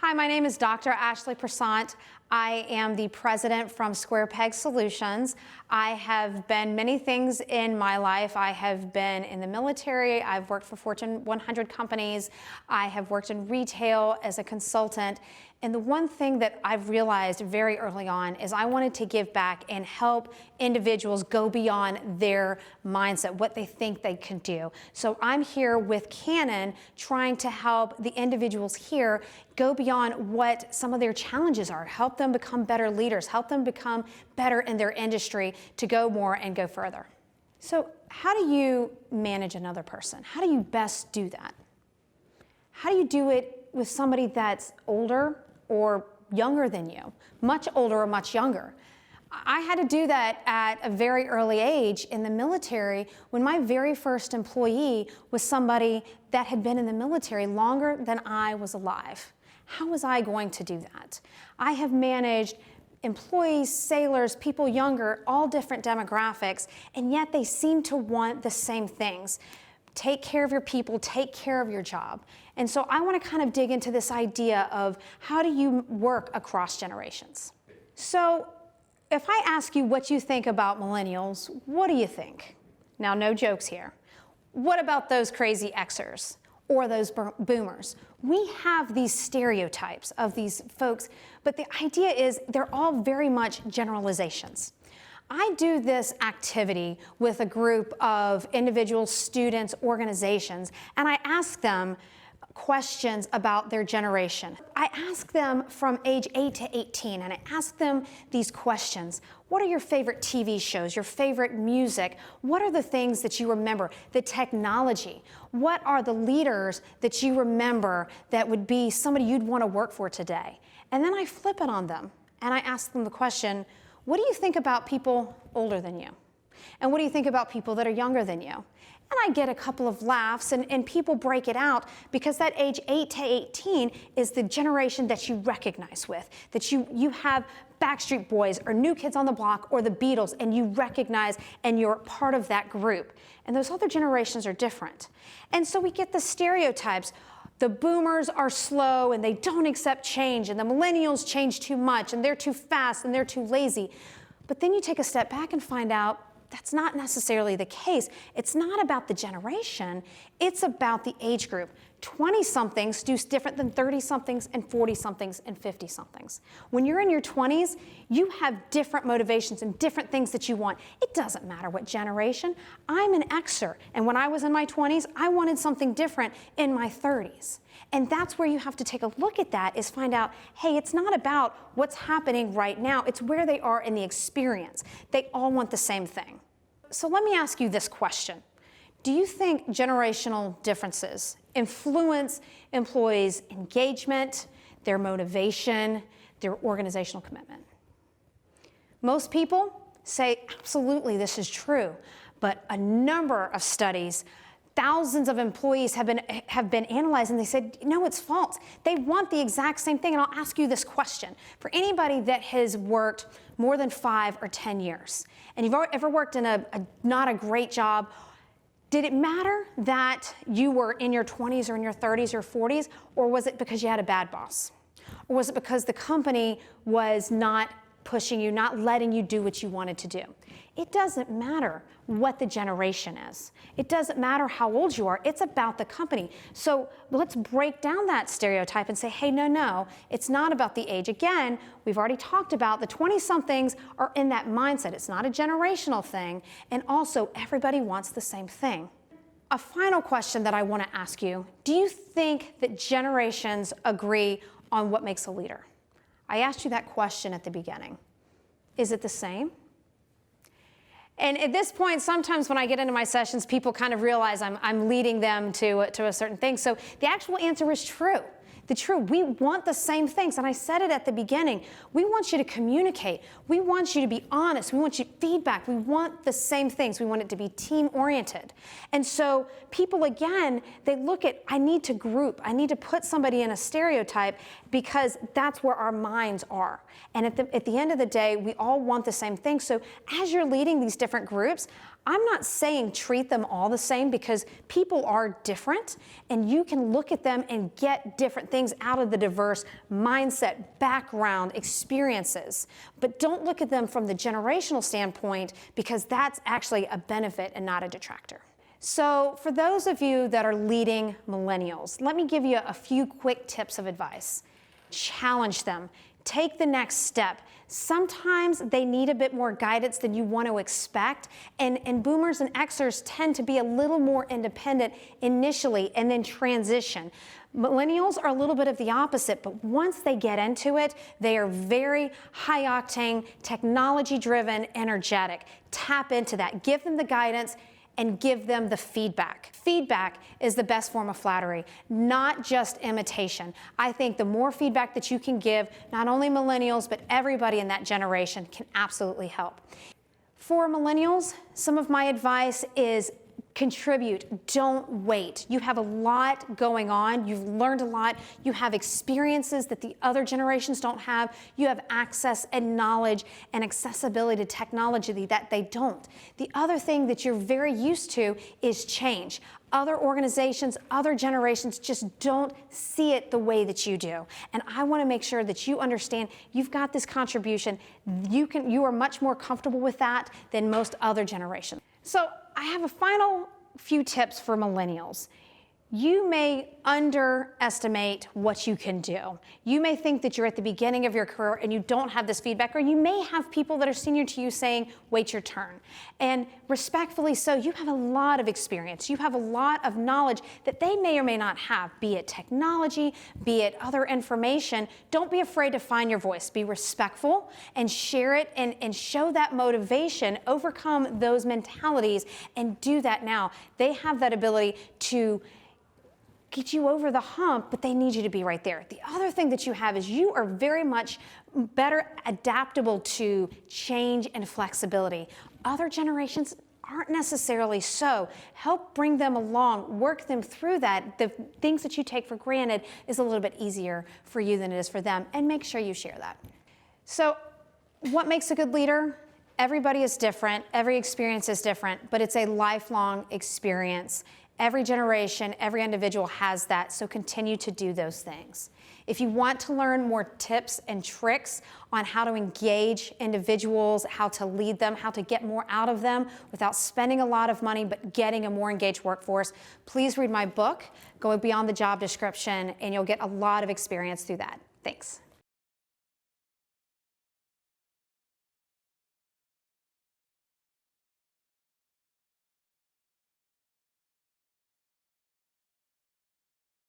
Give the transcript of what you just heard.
Hi, my name is Dr. Ashley Prisant. I am the president from Square Peg Solutions. I have been many things in my life. I have been in the military. I've worked for Fortune 100 companies. I have worked in retail as a consultant. And the one thing that I've realized very early on is I wanted to give back and help individuals go beyond their mindset, what they think they can do. So I'm here with Canon trying to help the individuals here go beyond what some of their challenges are, help them become better leaders, help them become better in their industry to go more and go further. So how do you manage another person? How do you best do that? How do you do it with somebody that's older or younger than you, much older or much younger? I had to do that at a very early age in the military when my very first employee was somebody that had been in the military longer than I was alive. How was I going to do that? I have managed employees, sailors, people younger, all different demographics, and yet they seem to want the same things. Take care of your people, take care of your job. And so I want to kind of dig into this idea of how do you work across generations? So if I ask you what you think about millennials, what do you think? Now, no jokes here. What about those crazy Xers or those boomers? We have these stereotypes of these folks, but the idea is they're all very much generalizations. I do this activity with a group of individuals, students, organizations, and I ask them questions about their generation. I ask them from age 8 to 18, and I ask them these questions. What are your favorite TV shows, your favorite music? What are the things that you remember? The technology. What are the leaders that you remember that would be somebody you'd want to work for today? And then I flip it on them, and I ask them the question, what do you think about people older than you? And what do you think about people that are younger than you? And I get a couple of laughs, and people break it out because that age 8 to 18 is the generation that you recognize with, that you have Backstreet Boys or New Kids on the Block or the Beatles, and you recognize and you're part of that group. And those other generations are different. And so we get the stereotypes. The boomers are slow and they don't accept change, and the millennials change too much and they're too fast and they're too lazy. But then you take a step back and find out that's not necessarily the case. It's not about the generation, it's about the age group. 20-somethings do different than 30-somethings and 40-somethings and 50-somethings. When you're in your 20s, you have different motivations and different things that you want. It doesn't matter what generation. I'm an Xer, and when I was in my 20s, I wanted something different in my 30s. And that's where you have to take a look at that, is find out, hey, it's not about what's happening right now, it's where they are in the experience. They all want the same thing. So let me ask you this question. Do you think generational differences influence employees' engagement, their motivation, their organizational commitment? Most people say, absolutely, this is true. But a number of studies, thousands of employees have been analyzed, and they said, no, it's false. They want the exact same thing. And I'll ask you this question. For anybody that has worked more than 5 or 10 years, and you've ever worked in not a great job, did it matter that you were in your 20s or in your 30s or 40s, or was it because you had a bad boss? Or was it because the company was not pushing you, not letting you do what you wanted to do? It doesn't matter what the generation is. It doesn't matter how old you are. It's about the company. So let's break down that stereotype and say, hey, no, it's not about the age. Again, we've already talked about the 20-somethings are in that mindset. It's not a generational thing. And also, everybody wants the same thing. A final question that I want to ask you, do you think that generations agree on what makes a leader? I asked you that question at the beginning. Is it the same? And at this point, sometimes when I get into my sessions, people kind of realize I'm leading them to a certain thing. So the actual answer is true. We want the same things. And I said it at the beginning. We want you to communicate. We want you to be honest. We want you feedback. We want the same things. We want it to be team-oriented. And so people, again, they look at, I need to group. I need to put somebody in a stereotype because that's where our minds are. And at the end of the day, we all want the same thing. So as you're leading these different groups, I'm not saying treat them all the same, because people are different and you can look at them and get different things out of the diverse mindset, background, experiences. But don't look at them from the generational standpoint, because that's actually a benefit and not a detractor. So for those of you that are leading millennials, let me give you a few quick tips of advice. Challenge them. Take the next step. Sometimes they need a bit more guidance than you want to expect, and boomers and Xers tend to be a little more independent initially and then transition. Millennials are a little bit of the opposite, but once they get into it, they are very high octane, technology driven, energetic. Tap into that. Give them the guidance and give them the feedback. Feedback is the best form of flattery, not just imitation. I think the more feedback that you can give, not only millennials, but everybody in that generation, can absolutely help. For millennials, some of my advice is contribute, don't wait. You have a lot going on. You've learned a lot. You have experiences that the other generations don't have. You have access and knowledge and accessibility to technology that they don't. The other thing that you're very used to is change. Other organizations, other generations just don't see it the way that you do. And I want to make sure that you understand you've got this contribution. You are much more comfortable with that than most other generations. So I have a final few tips for millennials. You may underestimate what you can do. You may think that you're at the beginning of your career and you don't have this feedback, or you may have people that are senior to you saying, wait your turn. And respectfully so, you have a lot of experience. You have a lot of knowledge that they may or may not have, be it technology, be it other information. Don't be afraid to find your voice. Be respectful and share it, and show that motivation, overcome those mentalities, and do that now. They have that ability to get you over the hump, but they need you to be right there. The other thing that you have is you are very much better adaptable to change and flexibility. Other generations aren't necessarily so. Help bring them along, work them through that. The things that you take for granted is a little bit easier for you than it is for them, and make sure you share that. So what makes a good leader? Everybody is different, every experience is different, but it's a lifelong experience. Every generation, every individual has that, so continue to do those things. If you want to learn more tips and tricks on how to engage individuals, how to lead them, how to get more out of them without spending a lot of money but getting a more engaged workforce, please read my book, Go Beyond the Job Description, and you'll get a lot of experience through that. Thanks.